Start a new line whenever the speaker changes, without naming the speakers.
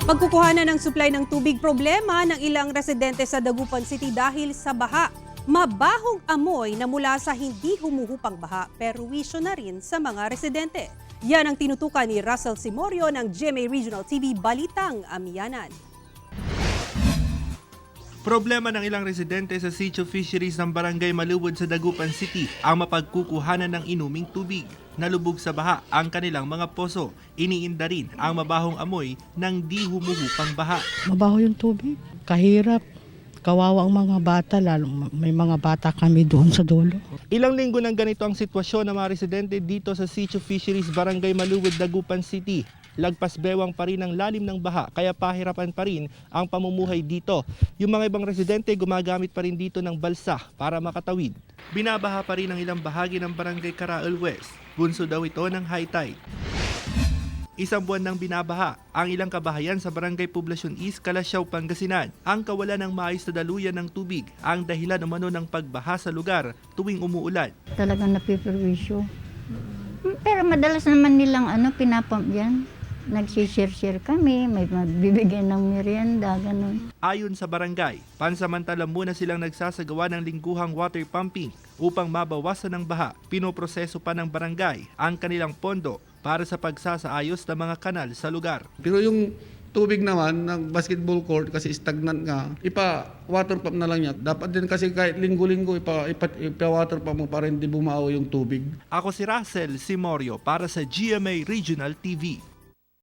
Pagkukuhanan ng supply ng tubig, problema ng ilang residente sa Dagupan City dahil sa baha. Mabahong amoy na mula sa hindi humuhupang baha, perwisyo na rin sa mga residente. Yan ang tinutukan ni Russell Simorio ng GMA Regional TV Balitang Amiyanan.
Problema ng ilang residente sa Sitio Fisheries ng Barangay Maluwod sa Dagupan City ang mapagkukuhanan ng inuming tubig. Nalubog sa baha ang kanilang mga poso. Iniinda rin ang mabahong amoy ng di humuhupang baha.
Mabaho yung tubig. Kahirap. Kawawa ang mga bata, lalo may mga bata kami doon sa dulo.
Ilang linggo nang ganito ang sitwasyon ng mga residente dito sa Sitio Fisheries Barangay Maluwod, Dagupan City. Lagpas bewang pa rin ang lalim ng baha kaya pahirapan pa rin ang pamumuhay dito. Yung mga ibang residente gumagamit pa rin dito ng balsa para makatawid. Binabaha pa rin ang ilang bahagi ng Barangay Caraol West. Bunso daw ito ng high tide. Isang buwan nang binabaha ang ilang kabahayan sa Barangay Poblacion East, Calasiao, Pangasinan. Ang kawalan ng maayos na daluyan ng tubig ang dahilan umano ng pagbaha sa lugar tuwing umuulan.
Talagang napiperwisyo. Pero madalas naman nilang pinapump yan. Nagsishare-share kami, may magbibigay ng merienda, ganun.
Ayon sa barangay, pansamantala muna silang nagsasagawa ng lingguhang water pumping upang mabawasan ng baha. Pinoproseso pa ng barangay ang kanilang pondo para sa pagsasaayos ng mga kanal sa lugar.
Pero yung tubig naman ng basketball court kasi stagnant nga, ipa-water pump na lang niya. Dapat din kasi kahit linggo-linggo ipa-water pump mo para hindi bumao yung tubig.
Ako si Russell Simorio para sa GMA Regional TV.